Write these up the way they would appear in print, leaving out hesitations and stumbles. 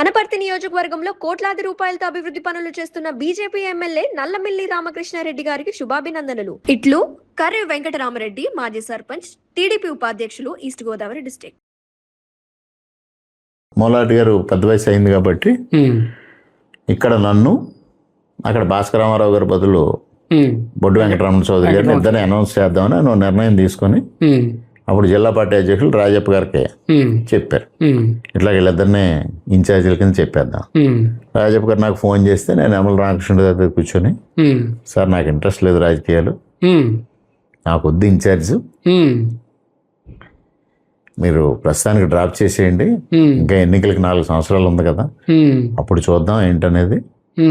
అనపర్తి నియోజకవర్గంలో కోట్లాది రూపాయలతో అభివృద్ధి పనులు చేస్తున్న బీజేపీ ఎమ్మెల్యే నల్లమిల్లి రామకృష్ణారెడ్డి గారికి శుభాభినందనలు. ఇట్లు కర్రి వెంకటరామరెడ్డి, మాజీ సర్పంచ్, టీడీపీ ఉపాధ్యక్షులు, ఈస్ట్ గోదావరి డిస్ట్రిక్ట్. మోలాటి గారు పెద్ద వయసు అయింది కాబట్టి ఇక్కడ నన్ను, అక్కడ భాస్కర రామారావు గారి బదులు బొడ్డు వెంకటరమణ చౌదరి గారిని ఇద్దరిని అనౌన్స్ చేద్దామని నేను నిర్ణయం తీసుకొని అప్పుడు జిల్లా పార్టీ అధ్యక్షులు రాజప్ప గారికి చెప్పారు, ఇట్లా వీళ్ళిద్దరిని ఇన్ఛార్జీల కింద చెప్పేద్దాం. రాజప్ప గారు నాకు ఫోన్ చేస్తే నేను యనమల రామకృష్ణ దగ్గర కూర్చొని, సార్ నాకు ఇంట్రెస్ట్ లేదు రాజకీయాలు, నాకు వద్దు ఇన్ఛార్జ్, మీరు ప్రస్తుతానికి డ్రాప్ చేసేయండి, ఇంకా ఎన్నికలకి 4 సంవత్సరాలు ఉంది కదా, అప్పుడు చూద్దాం ఏంటనేది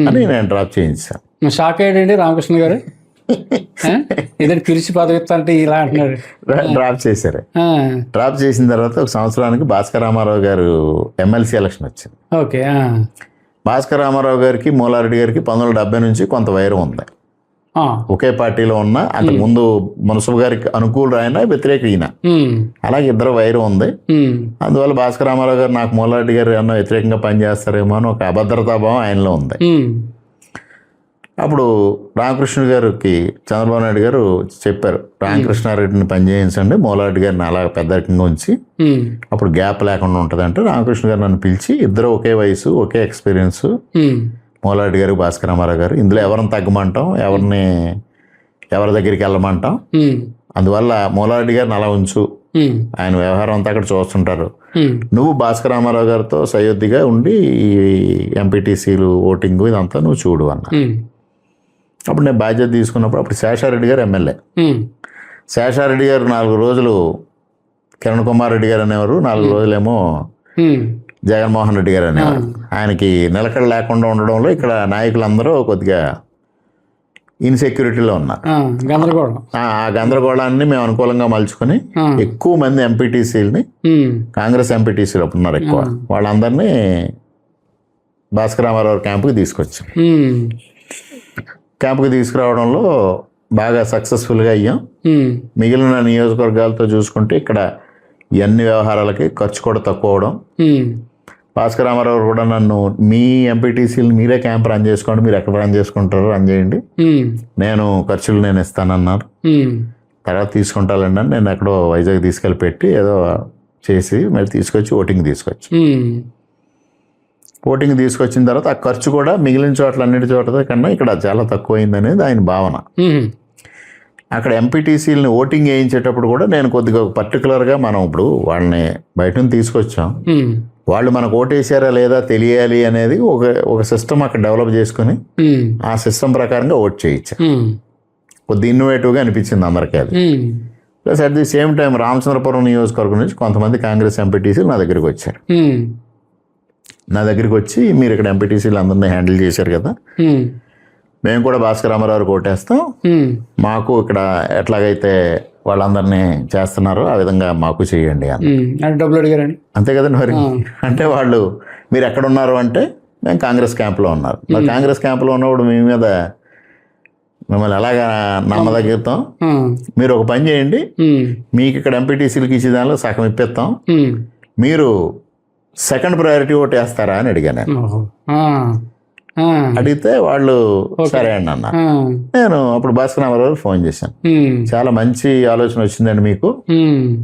అని నేను డ్రాప్ చేయించాను. షాక్ అయ్యాడండి రామకృష్ణ గారు, ఏదైనా పిలిచి పదవిస్తా ఇలా అంటున్నాడు. డ్రాప్ చేశారు. డ్రాప్ చేసిన తర్వాత 1 సంవత్సరానికి భాస్కర రామారావు గారు ఎమ్మెల్సీ ఎలక్షన్ వచ్చింది. ఓకే. భాస్కర రామారావు గారికి మోలారెడ్డి గారికి 1970 నుంచి కొంత వైరం ఉంది. ఒకే పార్టీలో ఉన్న, అంతకుముందు మున్సబ్ గారికి అనుకూలు ఆయన, వ్యతిరేక ఈయన, అలాగే ఇద్దరు వైరం ఉంది. అందువల్ల భాస్కర రామారావు గారు నాకు మోలారెడ్డి గారు ఏమన్నా వ్యతిరేకంగా పనిచేస్తారేమో అని ఒక అభద్రతాభావం ఆయనలో ఉంది. అప్పుడు రామకృష్ణ గారికి చంద్రబాబు నాయుడు గారు చెప్పారు, రామకృష్ణారెడ్డిని పనిచేయించండి, మోలారెడ్డి గారిని అలా పెద్దరికంగా ఉంచి అప్పుడు గ్యాప్ లేకుండా ఉంటుందంటే రామకృష్ణ గారు నన్ను పిలిచి, ఇద్దరు ఒకే వయసు, ఒకే ఎక్స్పీరియన్స్, మోలారెడ్డి గారు భాస్కర రామారావు గారు, ఇందులో ఎవరిని తగ్గమంటాం, ఎవరి దగ్గరికి వెళ్ళమంటాం, అందువల్ల మోలారెడ్డి గారిని అలా ఉంచు, ఆయన వ్యవహారం అంతా అక్కడ చూస్తుంటారు, నువ్వు భాస్కర రామారావు గారితో సయోధ్యగా ఉండి ఈ ఎంపీటీసీలు ఓటింగ్ ఇదంతా నువ్వు చూడు అన్న. అప్పుడు నేను బాధ్యత తీసుకున్నప్పుడు అప్పుడు శేషారెడ్డి గారు ఎమ్మెల్యే. శేషారెడ్డి గారు 4 రోజులు కిరణ్ కుమార్ రెడ్డి గారు అనేవారు, 4 రోజులేమో జగన్మోహన్ రెడ్డి గారు అనేవారు. ఆయనకి నిలకడ లేకుండా ఉండడంలో ఇక్కడ నాయకులందరూ కొద్దిగా ఇన్సెక్యూరిటీలో ఉన్నారు. ఆ గందరగోళాన్ని మేము అనుకూలంగా మలుచుకొని ఎక్కువ మంది ఎంపీటీసీలని, కాంగ్రెస్ ఎంపీటీసీలు ఉన్నారు ఎక్కువ, వాళ్ళందరినీ భాస్కర రామారావు క్యాంపుకి తీసుకొచ్చాం. క్యాంపుకి తీసుకురావడంలో బాగా సక్సెస్ఫుల్గా అయ్యాం. మిగిలిన నియోజకవర్గాలతో చూసుకుంటే ఇక్కడ అన్ని వ్యవహారాలకి ఖర్చు కూడా తక్కువ అవడం. భాస్కర రామారావు కూడా నన్ను, మీ ఎంపీటీసీలు మీరే క్యాంప్ రన్ చేసుకోండి, మీరు ఎక్కడ రన్ చేసుకుంటారో రన్ చేయండి, నేను ఖర్చులు నేను ఇస్తానన్నారు. తర్వాత తీసుకుంటానండి అని నేను ఎక్కడో వైజాగ్ తీసుకెళ్ళి పెట్టి ఏదో చేసి మళ్ళీ తీసుకొచ్చి ఓటింగ్ తీసుకొచ్చిన తర్వాత ఆ ఖర్చు కూడా మిగిలిన చోట్ల అన్నిటి చోట్ల కన్నా ఇక్కడ చాలా తక్కువైంది అనేది ఆయన భావన. అక్కడ ఎంపీటీసీలని ఓటింగ్ వేయించేటప్పుడు కూడా నేను కొద్దిగా పర్టికులర్గా, మనం ఇప్పుడు వాళ్ళని బయట నుంచి తీసుకొచ్చాం, వాళ్ళు మనకు ఓటేసారా లేదా తెలియాలి అనేది ఒక సిస్టమ్ అక్కడ డెవలప్ చేసుకుని ఆ సిస్టమ్ ప్రకారంగా ఓట్ చేయించా. కొద్ది ఇన్నోవేటివ్గా అనిపించింది అందరికీ అది. Plus at the same time Ramachandrapuram నియోజకవర్గం నుంచి కొంతమంది కాంగ్రెస్ ఎంపీటీసీలు నా దగ్గరికి వచ్చారు. నా దగ్గరికి వచ్చి, మీరు ఇక్కడ ఎంపీటీసీలు అందరినీ హ్యాండిల్ చేశారు కదా, మేము కూడా భాస్కర రామారావు ఓటేస్తాం, మాకు ఇక్కడ ఎట్లాగైతే వాళ్ళందరినీ చేస్తున్నారో ఆ విధంగా మాకు చేయండి అని. డబ్బులు అడిగారండి. అంతే కదండి మరి. అంటే వాళ్ళు, మీరు ఎక్కడ ఉన్నారు అంటే మేము కాంగ్రెస్ క్యాంప్లో ఉన్నారు. మరి కాంగ్రెస్ క్యాంప్లో ఉన్నప్పుడు మీ మీద మిమ్మల్ని ఎలాగా నమ్మదగిస్తాం, మీరు ఒక పని చేయండి, మీకు ఇక్కడ ఎంపీటీసీలకి ఇచ్చే దానిలో సగం ఇప్పిస్తాం, మీరు సెకండ్ ప్రయారిటీ ఓటు వేస్తారా అని అడిగాను నేను. అడిగితే వాళ్ళు సరే అండి అన్న. నేను అప్పుడు భాస్కర రామారావు ఫోన్ చేశాను, చాలా మంచి ఆలోచన వచ్చిందండి మీకు,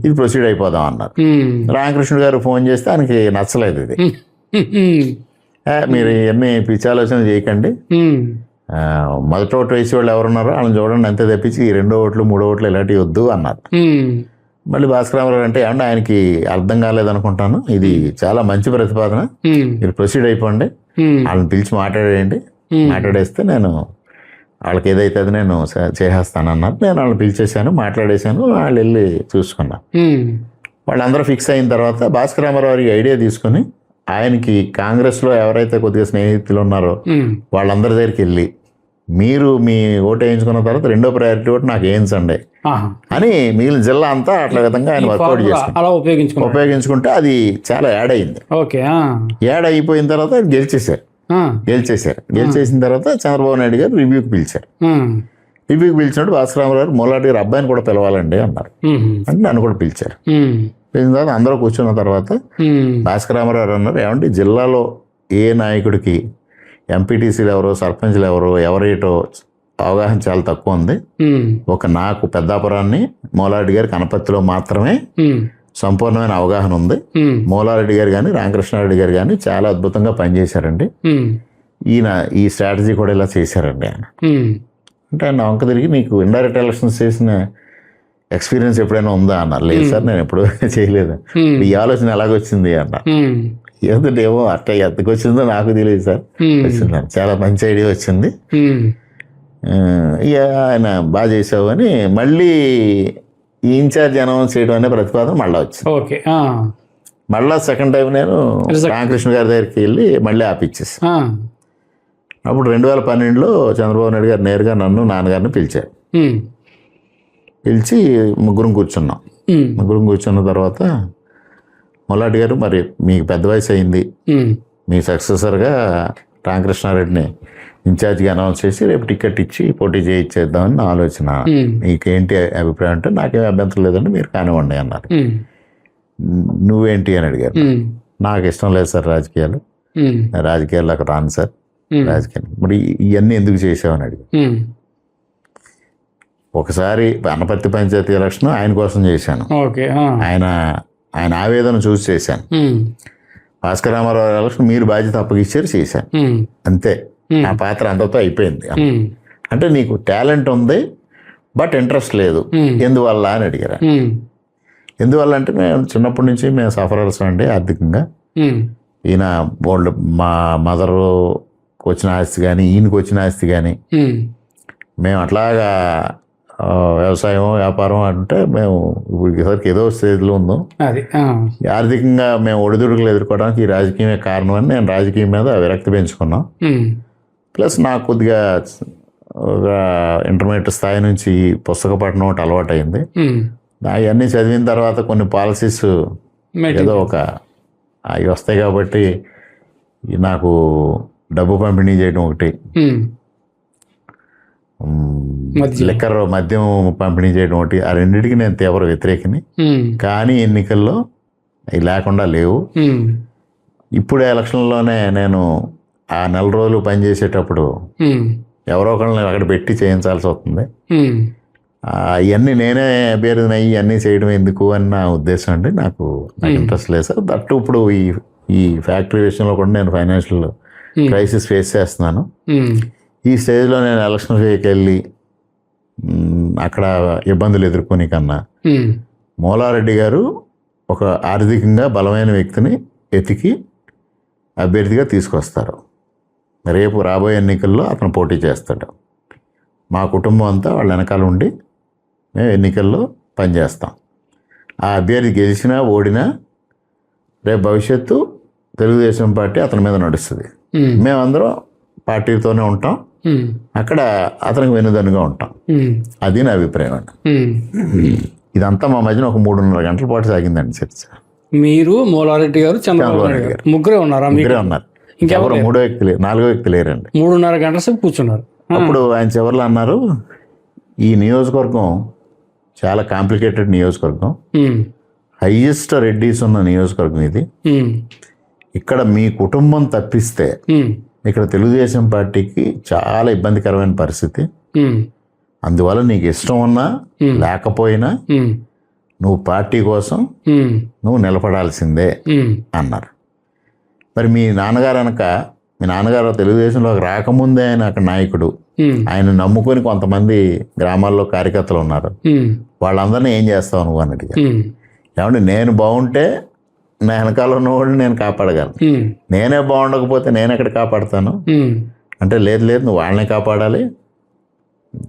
ఇది ప్రొసీడ్ అయిపోదాం అన్నారు. రామకృష్ణ గారు ఫోన్ చేస్తే ఆయనకి నచ్చలేదు ఇది. మీరు ఇవన్నీ పిచ్చి ఆలోచన చేయకండి, మొదటి ఓటు వేసే వాళ్ళు ఎవరున్నారో వాళ్ళని చూడండి, అంతే తప్పించి 2వ ఓట్లు 3వ ఓట్లు ఇలాంటివి వద్దు అన్నారు. మళ్ళీ భాస్కర రామారావు అంటే, ఏమన్నా ఆయనకి అర్థం కాలేదనుకుంటాను, ఇది చాలా మంచి ప్రతిపాదన, మీరు ప్రొసీడ్ అయిపోండి, వాళ్ళని పిలిచి మాట్లాడేస్తే నేను వాళ్ళకి ఏదైతే అది నేను చేసేస్తానన్నారు. నేను వాళ్ళని పిలిచేసాను, మాట్లాడేశాను, వాళ్ళు వెళ్ళి చూసుకున్నాను. వాళ్ళందరూ ఫిక్స్ అయిన తర్వాత భాస్కర రామారావు ఐడియా తీసుకుని ఆయనకి కాంగ్రెస్లో ఎవరైతే కొద్దిగా స్నేహితులు ఉన్నారో వాళ్ళందరి దగ్గరికి వెళ్ళి, మీరు మీ ఓటు వేయించుకున్న తర్వాత 2వ ప్రయారిటీ ఓటు నాకు వేయించండి అని మిగిలిన జిల్లా అంతా అట్లా విధంగా ఆయన వర్కౌట్ చేసుకుని ఉపయోగించుకుంటే అది చాలా యాడ్ అయింది. యాడ్ అయిపోయిన తర్వాత గెలిచేశారు. గెలిచేసిన తర్వాత చంద్రబాబు నాయుడు గారు రివ్యూకి పిలిచారు. పిలిచినప్పుడు భాస్కర రామారావు గారు మోలారెడ్డి గారు అబ్బాయిని కూడా పిలవాలండి అన్నారు. అంటే నన్ను కూడా పిలిచారు. పిలిచిన తర్వాత అందరూ కూర్చున్న తర్వాత భాస్కర రామారావు అన్నారు, ఏమంటే జిల్లాలో ఏ నాయకుడికి ఎంపీటీసీలు ఎవరో, సర్పంచ్లు ఎవరో, ఎవరేటో అవగాహన చాలా తక్కువ ఉంది. ఒక నాకు పెద్దాపురాన్ని మూలారెడ్డి గారి కనపర్తిలో మాత్రమే సంపూర్ణమైన అవగాహన ఉంది. మూలారెడ్డి గారు కానీ రామకృష్ణారెడ్డి గారు కానీ చాలా అద్భుతంగా పనిచేశారండి. ఈయన ఈ స్ట్రాటజీ కూడా ఇలా చేశారండి ఆయన. అంటే ఆయన వంక తిరిగి, నీకు ఇండైరెక్ట్ ఎలక్షన్స్ చేసిన ఎక్స్పీరియన్స్ ఎప్పుడైనా ఉందా అన్నారు. లేదు సార్, నేను ఎప్పుడు చేయలేదు. ఈ ఆలోచన ఎలాగొచ్చింది అన్నారు. ఏమో అట్ట ఎంతకు వచ్చిందో నాకు తెలియదు సార్, వచ్చింది, చాలా మంచి ఐడియా వచ్చింది, ఇక ఆయన బాగా చేసావు అని మళ్ళీ ఈ ఇన్ఛార్జ్ అనౌన్స్ చేయడం అనే ప్రతిపాదన మళ్ళీ వచ్చింది. ఓకే. మళ్ళీ సెకండ్ టైం నేను రామకృష్ణ గారి దగ్గరికి వెళ్ళి మళ్ళీ ఆపిచ్చేసి, అప్పుడు 2012లో చంద్రబాబు నాయుడు గారు నేరుగా నన్ను, నాన్నగారిని పిలిచారు. పిలిచి ముగ్గురం కూర్చున్నాం. ముగ్గురం కూర్చున్న తర్వాత, మొలాటి గారు, మరి మీకు పెద్ద వయసు అయింది, మీ సక్సెసర్గా రామకృష్ణారెడ్డిని ఇన్ఛార్జ్గా అనౌన్స్ చేసి రేపు టికెట్ ఇచ్చి పోటీ చేయించేద్దామని నా ఆలోచన. నీకేంటి అభిప్రాయం అంటే, నాకేం అభ్యంతరం లేదండి, మీరు కానివ్వండి అన్నారు. నువ్వేంటి అని అడిగారు. నాకు ఇష్టం లేదు సార్ రాజకీయాలు, రాజకీయాల్లోకి రాను సార్, రాజకీయాలు మరి ఇవన్నీ ఎందుకు చేసావని అడిగారు. ఒకసారి అనపర్తి పంచాయతీ ఎలక్షన్ ఆయన కోసం చేశాను, ఆయన ఆవేదన చూసి చేశాను. భాస్కర్ రామారావు ఎలక్షన్ మీరు బాధ్యత అప్పగిచ్చారు, చేశాను, అంతే. నా పాత్ర అంతతో అయిపోయింది. అంటే నీకు టాలెంట్ ఉంది బట్ ఇంట్రెస్ట్ లేదు, ఎందువల్ల అని అడిగారు. ఎందువల్ల అంటే, మేము చిన్నప్పటి నుంచి మేము సఫరర్స్ అండి ఆర్థికంగా. ఈయన బోల్డ్, మా మదరు వచ్చిన ఆస్తి కానీ, ఈయనకి వచ్చిన ఆస్తి కానీ, మేము అట్లాగా వ్యవసాయం, వ్యాపారం అంటే మేము ఇప్పటికి ఏదో స్టేజ్లో ఉందాం. ఆర్థికంగా మేము ఒడిదుడుకులు ఎదుర్కోవడానికి ఈ రాజకీయమే కారణం అని నేను రాజకీయం మీద విరక్తి పెంచుకున్నాం. ప్లస్ నాకు కొద్దిగా ఒక ఇంటర్మీడియట్ స్థాయి నుంచి పుస్తక పఠనం ఒకటి అలవాటు అయింది. అవన్నీ చదివిన తర్వాత కొన్ని పాలసీస్ ఏదో ఒక అవి వస్తాయి కాబట్టి నాకు డబ్బు పంపిణీ చేయడం ఒకటి, లిక్కర్ మద్యం పంపిణీ చేయడం ఒకటి, ఆ రెండింటికి నేను తీవ్ర వ్యతిరేకిని. కానీ ఎన్నికల్లో అవి లేకుండా లేవు. ఇప్పుడు ఎలక్షన్లోనే నేను ఆ నెల రోజులు పనిచేసేటప్పుడు ఎవరో ఒకరిని అక్కడ పెట్టి చేయించాల్సి వస్తుంది. ఇవన్నీ నేనే అభ్యర్థినయ్యి ఇవన్నీ చేయడం ఎందుకు అని నా ఉద్దేశం అండి. నాకు ఇంట్రెస్ట్ లేదు సార్. దట్టు ఇప్పుడు ఈ ఫ్యాక్టరీ విషయంలో కూడా నేను ఫైనాన్షియల్ క్రైసిస్ ఫేస్ చేస్తున్నాను. ఈ స్టేజ్లో నేను ఎలక్షన్కి వెళ్ళి అక్కడ ఇబ్బందులు ఎదుర్కొని కన్నా మూలారెడ్డి గారు ఒక ఆర్థికంగా బలమైన వ్యక్తిని ఎతికి అభ్యర్థిగా తీసుకొస్తారు. రేపు రాబోయే ఎన్నికల్లో అతను పోటీ చేస్తాడు. మా కుటుంబం అంతా వాళ్ళ వెనకాల ఉండి మేము ఎన్నికల్లో పనిచేస్తాం. ఆ అభ్యర్థి గెలిచినా ఓడినా రేపు భవిష్యత్తు తెలుగుదేశం పార్టీ అతని మీద నడుస్తుంది. మేమందరం పార్టీతోనే ఉంటాం, అక్కడ అతనికి వెనుదన్నుగా ఉంటాం. అది నా అభిప్రాయం అండి. ఇదంతా మా మధ్యన ఒక 3.5 గంటల పాటు సాగిందండి చర్చ. మీరు, మూలారెడ్డి గారు, చంద్రబాబు నాయుడు గారు ముగ్గురే ఉన్నారు. ఇంకెవరు 4వ వ్యక్తి లేరండి. 3.5 గంటల సేపు కూర్చున్నారు. అప్పుడు ఆయన చివరిలో అన్నారు, ఈ నియోజకవర్గం చాలా కాంప్లికేటెడ్ నియోజకవర్గం, హైయెస్ట్ రెడ్డీస్ ఉన్న నియోజకవర్గం ఇది. ఇక్కడ మీ కుటుంబం తప్పిస్తే ఇక్కడ తెలుగుదేశం పార్టీకి చాలా ఇబ్బందికరమైన పరిస్థితి. అందువల్ల నీకు ఇష్టం ఉన్నా లేకపోయినా నువ్వు పార్టీ కోసం నువ్వు నిలబడాల్సిందే అన్నారు. మరి మీ నాన్నగారు తెలుగుదేశంలోకి రాకముందే ఆయన అక్కడ నాయకుడు, ఆయన నమ్ముకొని కొంతమంది గ్రామాల్లో కార్యకర్తలు ఉన్నారు. వాళ్ళందరినీ ఏం చేస్తావు నువ్వు అని అడిగారు. ఏమంటే నేను బాగుంటే నా వెనకాల ఉన్నవాడిని నేను కాపాడగలను, నేనే బాగుండకపోతే నేను ఎక్కడ కాపాడుతాను అంటే, లేదు నువ్వు వాళ్ళని కాపాడాలి,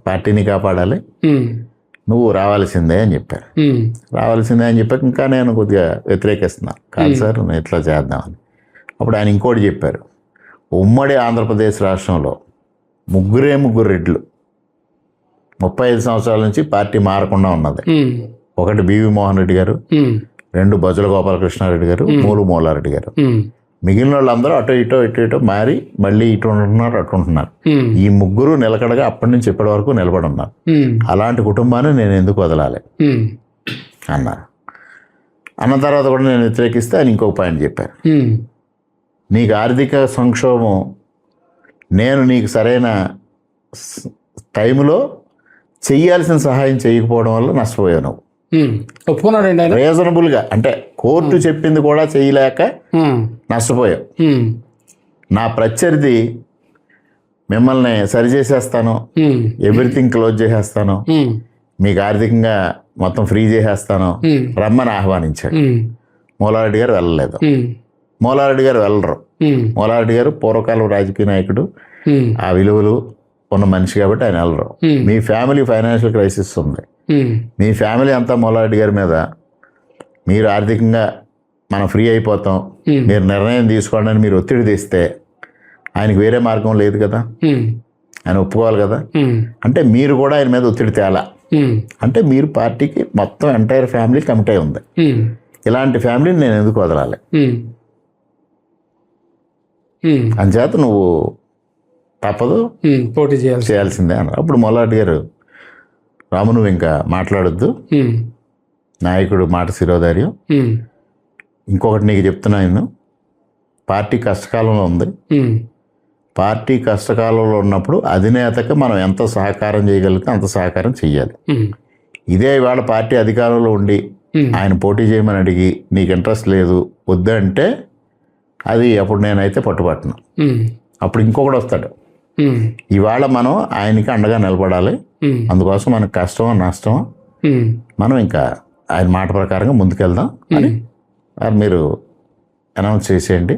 పార్టీని కాపాడాలి, నువ్వు రావాల్సిందే అని చెప్పారు. రావాల్సిందే అని చెప్పాక ఇంకా నేను కొద్దిగా వ్యతిరేకిస్తున్నా, కాదు సార్ నేను ఇట్లా చేద్దామని. అప్పుడు ఆయన ఇంకోటి చెప్పారు, ఉమ్మడి ఆంధ్రప్రదేశ్ రాష్ట్రంలో ముగ్గురు రెడ్లు 35 సంవత్సరాల నుంచి పార్టీ మారకుండా ఉన్నది. ఒకటి బివి మోహన్ రెడ్డి గారు, 2 బొజ్జల గోపాలకృష్ణారెడ్డి గారు, 3 మూలారెడ్డి గారు. మిగిలిన వాళ్ళందరూ అటు ఇటో మారి మళ్ళీ ఇటు ఉంటున్నారు, అటు ఉంటున్నారు. ఈ ముగ్గురు నిలకడగా అప్పటి నుంచి ఇప్పటి వరకు నిలబడి ఉన్నారు. అలాంటి కుటుంబాన్ని నేను ఎందుకు వదలాలి అన్నారు. అన్న తర్వాత కూడా నేను వ్యతిరేకిస్తే ఆయన ఇంకొక పాయింట్ చెప్పారు, నీకు ఆర్థిక సంక్షోభం, నేను నీకు సరైన టైంలో చెయ్యాల్సిన సహాయం చేయకపోవడం వల్ల నష్టపోయావు నువ్వు. ఒప్పుకున్నాడండి ఆయన. రీజనబుల్గా అంటే కోర్టు చెప్పింది కూడా చేయలేక నష్టపోయావు. నా ప్రత్యర్థి మిమ్మల్ని సరిచేసేస్తాను, ఎవ్రీథింగ్ క్లోజ్ చేసేస్తాను, మీకు ఆర్థికంగా మొత్తం ఫ్రీ చేసేస్తాను రమ్మని ఆహ్వానించాడు. మూలారెడ్డి గారు వెళ్ళలేదు. మూలారెడ్డి గారు వెళ్ళరు. మూలారెడ్డి గారు పూర్వకాలం రాజకీయ నాయకుడు, ఆ విలువలు ఉన్న మనిషి కాబట్టి ఆయన వెళ్ళరు. మీ ఫ్యామిలీ ఫైనాన్షియల్ క్రైసిస్ ఉంది, మీ ఫ్యామిలీ అంతా మూలారెడ్డి గారి మీద, మీరు ఆర్థికంగా మనం ఫ్రీ అయిపోతాం, మీరు నిర్ణయం తీసుకోండి అని మీరు ఒత్తిడి తెస్తే ఆయనకి వేరే మార్గం లేదు కదా, ఆయన ఒప్పుకోవాలి కదా. అంటే మీరు కూడా ఆయన మీద ఒత్తిడి తేలా. అంటే మీరు పార్టీకి మొత్తం ఎంటైర్ ఫ్యామిలీ కమిట్ అయి ఉంది. ఇలాంటి ఫ్యామిలీని నేను ఎందుకు వదలాలి? అంచేత నువ్వు తప్పదు, పోటీ చేయాల్సిందే అన్నారు. అప్పుడు మొల్లారెడ్డి గారు, రాము నువ్వు ఇంకా మాట్లాడొద్దు, నాయకుడు మాట శిరోధార్యం, ఇంకొకటి నీకు చెప్తున్నా, నేను పార్టీ కష్టకాలంలో ఉంది. పార్టీ కష్టకాలంలో ఉన్నప్పుడు అధినేతకు మనం ఎంత సహకారం చేయగలిగితే అంత సహకారం చెయ్యాలి. ఇదే ఇవాళ పార్టీ అధికారంలో ఉండి ఆయన పోటీ చేయమని అడిగి నీకు ఇంట్రెస్ట్ లేదు వద్దంటే అది అప్పుడు నేనైతే పట్టుబట్టను. అప్పుడు ఇంకొకటి వస్తాడు. ఇవాళ మనం ఆయనకి అండగా నిలబడాలి. అందుకోసం మనకు కష్టమో నష్టమో మనం ఇంకా ఆయన మాట ప్రకారంగా ముందుకెళ్దాం అని మీరు అనౌన్స్ చేసేయండి,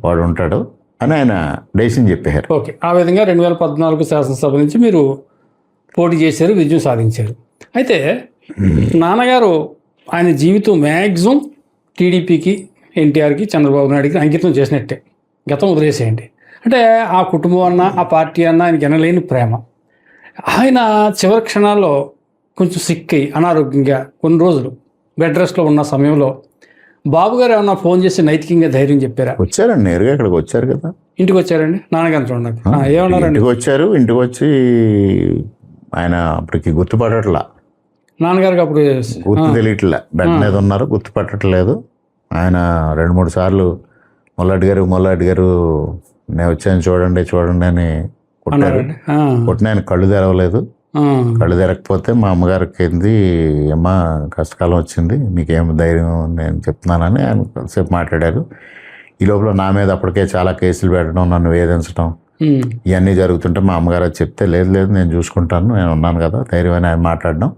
వాడు ఉంటాడు అని ఆయన డెసిషన్ చెప్పారు. ఓకే, ఆ విధంగా 2014 శాసనసభ నుంచి మీరు పోటీ చేశారు, విజయం సాధించారు. అయితే నాన్నగారు ఆయన జీవితం మ్యాక్సిమం టీడీపీకి, ఎన్టీఆర్కి, చంద్రబాబు నాయుడుకి అంకితం చేసినట్టే. గతం వదిలేసేయండి. అంటే ఆ కుటుంబం అన్న, ఆ పార్టీ అన్న ఆయనకి ఎనలేని ప్రేమ. ఆయన చివరి క్షణాల్లో కొంచెం సిక్ అయ్యి అనారోగ్యంగా కొన్ని రోజులు బెడ్ రెస్ట్లో ఉన్న సమయంలో బాబు గారు ఏమన్నా ఫోన్ చేసి నైతికంగా ధైర్యం చెప్పారా? వచ్చారండి, నేరుగా ఇక్కడికి వచ్చారు కదా. ఇంటికి వచ్చారండి నాన్నగారు చూడండి. ఏమన్నారండి? ఇంటికి వచ్చారు. ఇంటికి వచ్చి ఆయన అప్పటికి గుర్తుపట్టట్లా, నాన్నగారికి అప్పుడు గుర్తు తెలియట్లే, బెడ్ మీద ఉన్నారు, గుర్తుపట్టట్లేదు. ఆయన 2-3 సార్లు మొల్లారెడ్డి గారు నేను వచ్చాను చూడండి చూడండి అని కొట్టారు. కొట్టిన ఆయన కళ్ళు తెరవలేదు. కళ్ళు తెరకపోతే మా అమ్మగారికి ఏంది, అమ్మ కష్టకాలం వచ్చింది, మీకేం ధైర్యం నేను చెప్తున్నానని ఆయన కొంతసేపు మాట్లాడారు. ఈ లోపల నా మీద అప్పటికే చాలా కేసులు పెట్టడం, నన్ను వేధించడం ఇవన్నీ జరుగుతుంటే మా అమ్మగారు అది చెప్తే లేదు నేను చూసుకుంటాను, నేను ఉన్నాను కదా ధైర్యం అని ఆయన మాట్లాడడం.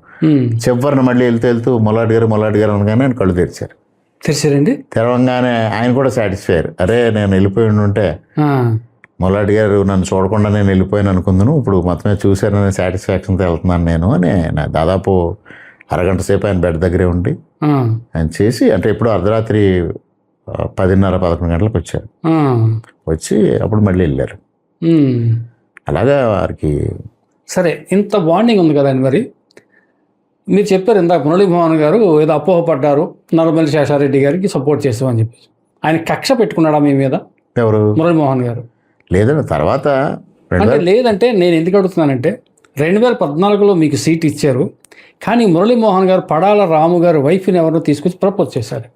చివరిని మళ్ళీ వెళ్తూ మొల్లారెడ్డి గారు అనగానే ఆయన కళ్ళు తెరిచారండి. తెరవంగానే ఆయన కూడా సాటిస్ఫై అయ్యారు. అరే నేను వెళ్ళిపోయి ఉంటే మొల్లారెడ్డి గారు నన్ను చూడకుండా నేను వెళ్ళిపోయాను అనుకుందును, ఇప్పుడు మొత్తమే చూశాననే సాటిస్ఫాక్షన్తో వెళ్తున్నాను నేను అని. దాదాపు అరగంట సేపు ఆయన బెడ్ దగ్గరే ఉండి ఆయన చేసి, అంటే ఇప్పుడు అర్ధరాత్రి 10:30-11 గంటలకు వచ్చారు. వచ్చి అప్పుడు మళ్ళీ వెళ్ళారు. అలాగా వారికి సరే ఇంత బాండింగ్ ఉంది కదండి. మరి మీరు చెప్పారు ఇందాక మురళీమోహన్ గారు ఏదో అపోహపడ్డారు, నల్లమల్లి శేషారెడ్డి గారికి సపోర్ట్ చేస్తామని చెప్పి. ఆయన కక్ష పెట్టుకున్నాడా మీ మీద? ఎవరు? మురళీమోహన్ గారు. లేదండి. తర్వాత అంటే లేదంటే నేను ఎందుకు అడుగుతున్నానంటే 2014లో మీకు సీట్ ఇచ్చారు, కానీ మురళీమోహన్ గారు పడాల రాము గారు వైఫ్ని ఎవరినో తీసుకొచ్చి ప్రపోజ్ చేశారు.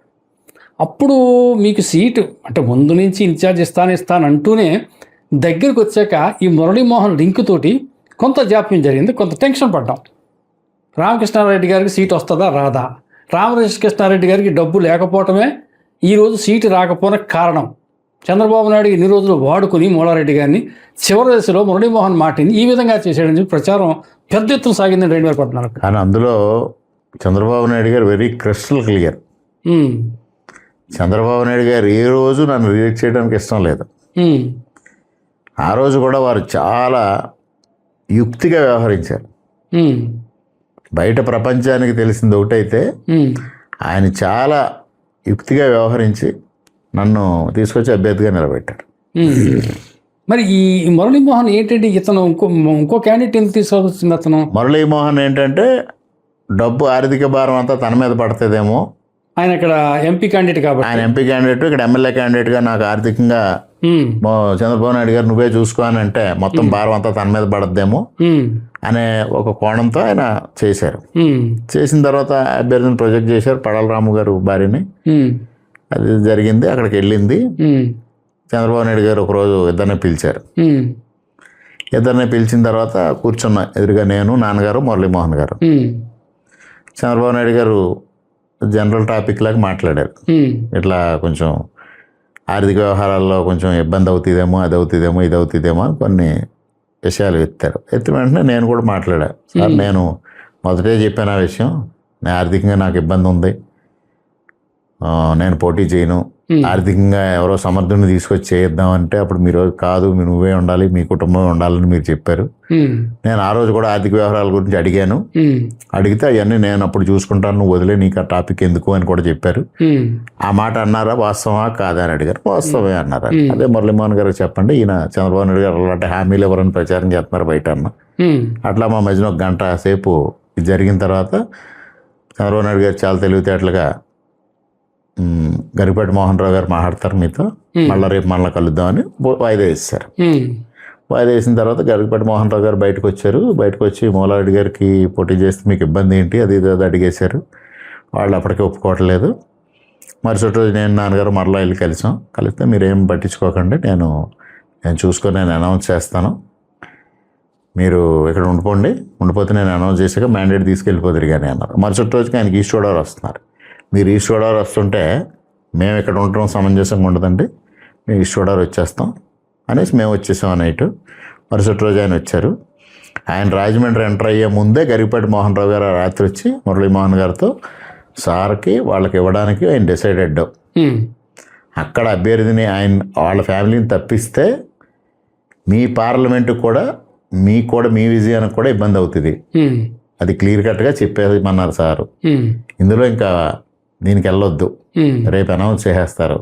అప్పుడు మీకు సీటు అంటే ముందు నుంచి ఇన్ఛార్జ్ ఇస్తానంటూనే దగ్గరికి వచ్చాక ఈ మురళీమోహన్ లింక్ తోటి కొంత జాప్యం జరిగింది, కొంత టెన్షన్ పడ్డాం. రామకృష్ణారెడ్డి గారికి సీట్ వస్తుందా రాదా? రామకృష్ణారెడ్డి గారికి డబ్బు లేకపోవటమే ఈరోజు సీటు రాకపోవడం కారణం. చంద్రబాబు నాయుడు ఇన్ని రోజులు వాడుకుని మూలారెడ్డి గారిని చివరి దశలో మురళీమోహన్ మాటిని ఈ విధంగా చేశాడని ప్రచారం పెద్ద ఎత్తున సాగింది 2014. కానీ అందులో చంద్రబాబు నాయుడు గారు very crystal clear. Chandrababu Naidu గారు ఏ రోజు నన్ను రిజెక్ట్ చేయడానికి ఇష్టం లేదు. ఆ రోజు కూడా వారు చాలా యుక్తిగా వ్యవహరించారు. బయట ప్రపంచానికి తెలిసింది ఒకటైతే ఆయన చాలా యుక్తిగా వ్యవహరించి నన్ను తీసుకొచ్చి అభ్యర్థిగా నిలబెట్టాడు. మరి ఈ మురళీమోహన్ ఏంటంటే ఇతను ఇంకో క్యాండిడేట్ ఎందుకు తీసుకొచ్చింది? అతను మురళీమోహన్ ఏంటంటే డబ్బు ఆర్థిక భారం అంతా తన మీద పడుతుందేమో, ఆయన ఇక్కడ ఎంపీ క్యాండిడేట్ కాబట్టి, ఆయన ఎంపీ క్యాండిడేట్, ఇక్కడ ఎమ్మెల్యే క్యాండిడేట్గా నాకు ఆర్థికంగా చంద్రబాబు నాయుడు గారు నువ్వే చూసుకో అని అంటే మొత్తం భారం అంతా తన మీద పడద్దేమో అనే ఒక కోణంతో ఆయన చేశారు. చేసిన తర్వాత అభ్యర్థిని ప్రొజెక్ట్ చేశారు, పడాల రాము గారు భార్యని. అది జరిగింది, అక్కడికి వెళ్ళింది. చంద్రబాబు నాయుడు గారు ఒకరోజు ఇద్దరిని పిలిచారు. ఇద్దరిని పిలిచిన తర్వాత కూర్చున్నా ఎదురుగా నేను, నాన్నగారు, మురళీమోహన్ గారు. చంద్రబాబు నాయుడు గారు జనరల్ టాపిక్ లాగా మాట్లాడారు. ఇట్లా కొంచెం ఆర్థిక వ్యవహారాల్లో కొంచెం ఇబ్బంది అవుతుందేమో, అది అవుతుందేమో, ఇది అవుతుందేమో అని కొన్ని విషయాలు ఎత్తారు. ఎత్తిన వెంటనే నేను కూడా మాట్లాడా. సార్, నేను మొదటే చెప్పాను ఆ విషయం, నేను ఆర్థికంగా నాకు ఇబ్బంది ఉంది, నేను పోటీ చేయను, ఆర్థికంగా ఎవరో సమర్థుని తీసుకొచ్చి చేద్దామంటే అప్పుడు మీరు కాదు, నువ్వే ఉండాలి, మీ కుటుంబమే ఉండాలని మీరు చెప్పారు. నేను ఆ రోజు కూడా ఆర్థిక వ్యవహారాల గురించి అడిగాను. అడిగితే అవన్నీ నేను అప్పుడు చూసుకుంటాను, నువ్వు వదిలే, నీకు ఆ టాపిక్ ఎందుకు అని కూడా చెప్పారు. ఆ మాట అన్నారా, వాస్తవా కాదా అని అడిగారు. వాస్తవమే అన్నారా. అదే మురళీమోహన్ గారు చెప్పండి, ఈయన చంద్రబాబు నాయుడు గారు అలాంటి హామీలు ఎవరైనా ప్రచారం చేస్తున్నారు బయట అన్న. అట్లా మా మధ్యన ఒక గంట సేపు ఇది జరిగిన తర్వాత చంద్రబాబు నాయుడు గారు చాలా తెలివితేటలుగా, గరికపాటి మోహన్ రావు గారు మాట్లాడతారు మీతో, రేపు మళ్ళీ కలుద్దామని వాయిదా వేశారు. వాయిదా వేసిన తర్వాత గరికపాటి మోహన్ రావు గారు బయటకు వచ్చారు. బయటకు వచ్చి మూలారెడ్డి గారికి పోటీ చేస్తే మీకు ఇబ్బంది ఏంటి, అది ఇది అడిగేశారు. వాళ్ళు అప్పటికే ఒప్పుకోవట్లేదు. మరుసటి రోజు నేను, నాన్నగారు మరలా వెళ్ళి కలిస్తే మీరేం పట్టించుకోకండి, నేను చూసుకొని నేను అనౌన్స్ చేస్తాను, మీరు ఇక్కడ ఉండిపోతే నేను అనౌన్స్ చేశాక మ్యాండేట్ తీసుకెళ్ళిపోతారు కానీ అన్నారు. మరుసటి రోజుకి ఆయనకి ఈస్ట్ గోదావరి వస్తున్నారు. మీరు ఈస్ట్ గోదావరి వస్తుంటే మేము ఇక్కడ ఉండటం సమంజసంగా ఉండదండి, మేము ఈస్ట్ గోదావరి వచ్చేస్తాం అనేసి మేము వచ్చేసాం నైట్. మరుసటి రోజు ఆయన వచ్చారు. ఆయన రాజమండ్రి ఎంటర్ అయ్యే ముందే గరికపాటి మోహన్ రావు గారు రాత్రి వచ్చి మురళీమోహన్ గారితో సార్కి వాళ్ళకి ఇవ్వడానికి ఆయన డిసైడ్ అయ్యాడు. అక్కడ అభ్యర్థిని వాళ్ళ ఫ్యామిలీని తప్పిస్తే మీ పార్లమెంటుకు కూడా మీ విజయానికి కూడా ఇబ్బంది అవుతుంది, అది క్లియర్ కట్గా చెప్పేమన్నారు సారు. ఇందులో ఇంకా దీనికి వెళ్ళొద్దు, రేపు అనౌన్స్ చేసేస్తారు,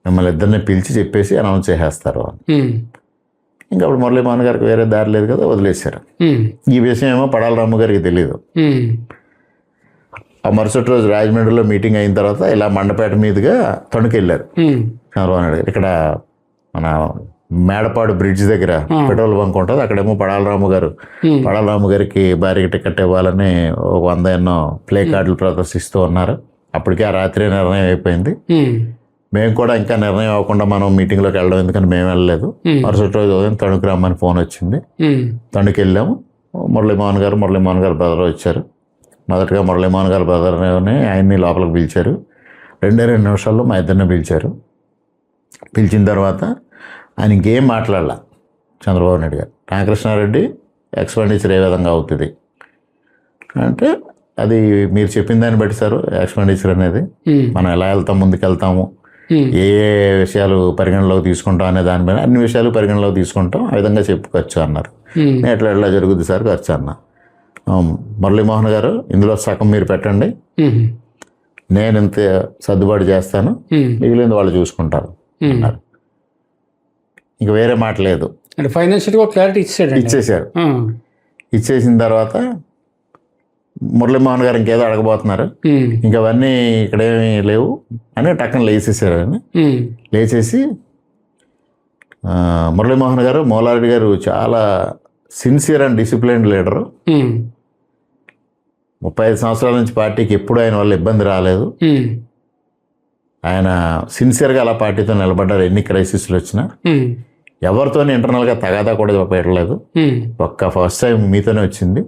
మిమ్మల్ని ఇద్దరిని పిలిచి చెప్పేసి అనౌన్స్ చేసేస్తారు. ఇంకా అప్పుడు మురళీమోహన్ గారికి వేరే దారి లేదు కదా, వదిలేశారు. ఈ విషయం ఏమో పడాల రాము గారికి తెలియదు. ఆ మరుసటి రోజు రాజమండ్రిలో మీటింగ్ అయిన తర్వాత ఇలా మండపేట మీదుగా తణుకెళ్ళారు చంద్రబాబు నాయుడు గారు. ఇక్కడ మన మేడపాడు బ్రిడ్జ్ దగ్గర పెట్రోల్ బంక్ ఉంటుంది, అక్కడేమో పడాల రాము గారికి భారీగా టికెట్ ఇవ్వాలని 100 ఎన్నో ప్లే కార్డులు ప్రదర్శిస్తూ ఉన్నారు. అప్పటికే ఆ రాత్రి నిర్ణయం అయిపోయింది. మేము కూడా ఇంకా నిర్ణయం అవ్వకుండా మనం మీటింగ్లోకి వెళ్ళడం ఎందుకని మేము వెళ్ళలేదు. మరుసటి రోజు ఉదయం తణుకు రమ్మని ఫోన్ వచ్చింది. తణుకు వెళ్ళాము. మురళీమోహన్ గారు బ్రదర్ వచ్చారు. మొదటగా మురళీమోహన్ గారు బ్రదర్ని ఆయన్ని లోపలికి పిలిచారు. 2 నిమిషాల్లో మా ఇద్దరిని పిలిచారు. పిలిచిన తర్వాత ఆయన ఇంకేం మాట్లాడాల చంద్రబాబు నాయుడు గారు, రామకృష్ణారెడ్డి ఎక్స్పెండిచర్ ఏ విధంగా అవుతుంది అంటే, అది మీరు చెప్పిన దాన్ని బట్టి సార్ ఎక్స్పెండిచర్ అనేది మనం ఎలా ముందుకెళ్తాము, ఏ విషయాలు పరిగణలోకి తీసుకుంటాం అనే దాని మీద అన్ని విషయాలు పరిగణలోకి తీసుకుంటాం, ఆ విధంగా చెప్పుకోవచ్చు అన్నారు. ఎట్లా జరుగుద్ది సార్ ఖర్చు అన్న. మురళీమోహన్ గారు, ఇందులో సగం మీరు పెట్టండి, నేను ఇంత సర్దుబాటు చేస్తాను, మిగిలింది వాళ్ళు చూసుకుంటారు అన్నారు. ఇంక వేరే మాట లేదు. అంటే ఫైనాన్షియల్గా క్లారిటీ ఇచ్చేసారు. ఇచ్చేసిన తర్వాత మురళీమోహన్ గారు ఇంకేదో అడగబోతున్నారు, ఇంకా అవన్నీ ఇక్కడేమీ లేవు అని టక్కన లేచేసారు. అని లేచేసి మురళీమోహన్ గారు, మూలారెడ్డి గారు చాలా సిన్సియర్ అండ్ డిసిప్లిన్డ్ లీడరు, 35 సంవత్సరాల నుంచి పార్టీకి ఎప్పుడు ఆయన వల్ల ఇబ్బంది రాలేదు, ఆయన సిన్సియర్గా అలా పార్టీతో నిలబడ్డారు. ఎన్ని క్రైసిస్లు వచ్చినా ఎవరితో ఇంటర్నల్గా తగాదా కూడా పెట్టలేదు. ఫస్ట్ టైం మీతోనే వచ్చింది,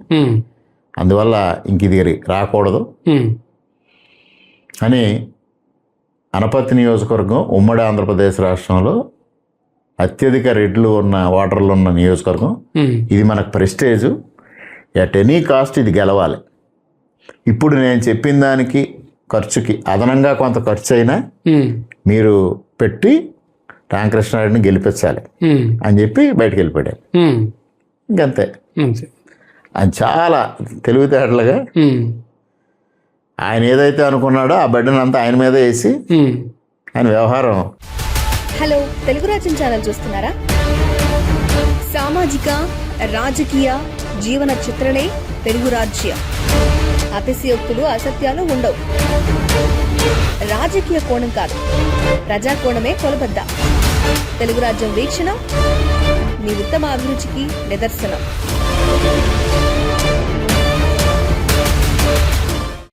అందువల్ల ఇంక ఇది రాకూడదు అని అనపర్తి నియోజకవర్గం ఉమ్మడి ఆంధ్రప్రదేశ్ రాష్ట్రంలో అత్యధిక రెడ్లు ఉన్న ఓటర్లు ఉన్న నియోజకవర్గం. ఇది మనకు ప్రెస్టేజ్, ఎట్ ఎనీ కాస్ట్ ఇది గెలవాలి. ఇప్పుడు నేను చెప్పిన దానికి ఖర్చుకి అదనంగా కొంత ఖర్చు అయినా మీరు పెట్టి రామకృష్ణారెడ్డిని గెలిపించాలి అని చెప్పి బయటకు వెళ్ళిపోయాడు. ఇంకంతే. ఆయన చాలా తెలివితేటలుగా ఆయన ఏదైతే అనుకున్నాడో ఆ బడ్డను అంతా ఆయన మీద వేసి ఆయన వ్యవహారం. హలో, తెలుగు రాజ్యం ఛానల్ చూస్తున్నారా? సామాజిక, రాజకీయ, జీవన చిత్రణే తెలుగు రాజ్యం. అతిశయోక్తులు, అసత్యాలు ఉండవు. రాజకీయ కోణం కాదు, ప్రజా కోణమే కొలబద్ద. తెలుగు రాజ్యం వీక్షణ మీ ఉత్తమ అభిరుచికి నిదర్శనం.